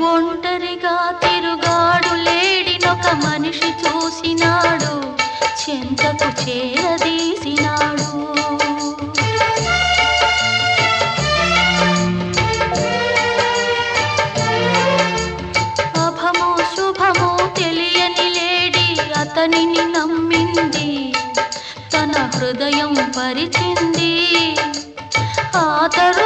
ఒంటరిగా తిరుగాడు లేడినొక మనిషి చూసినాడు, చెంతకు చేరదీసినాడు. అభమో శుభమో తెలియని లేడి అతనిని నమ్మింది, తన హృదయం పరిచింది. ఆ తరు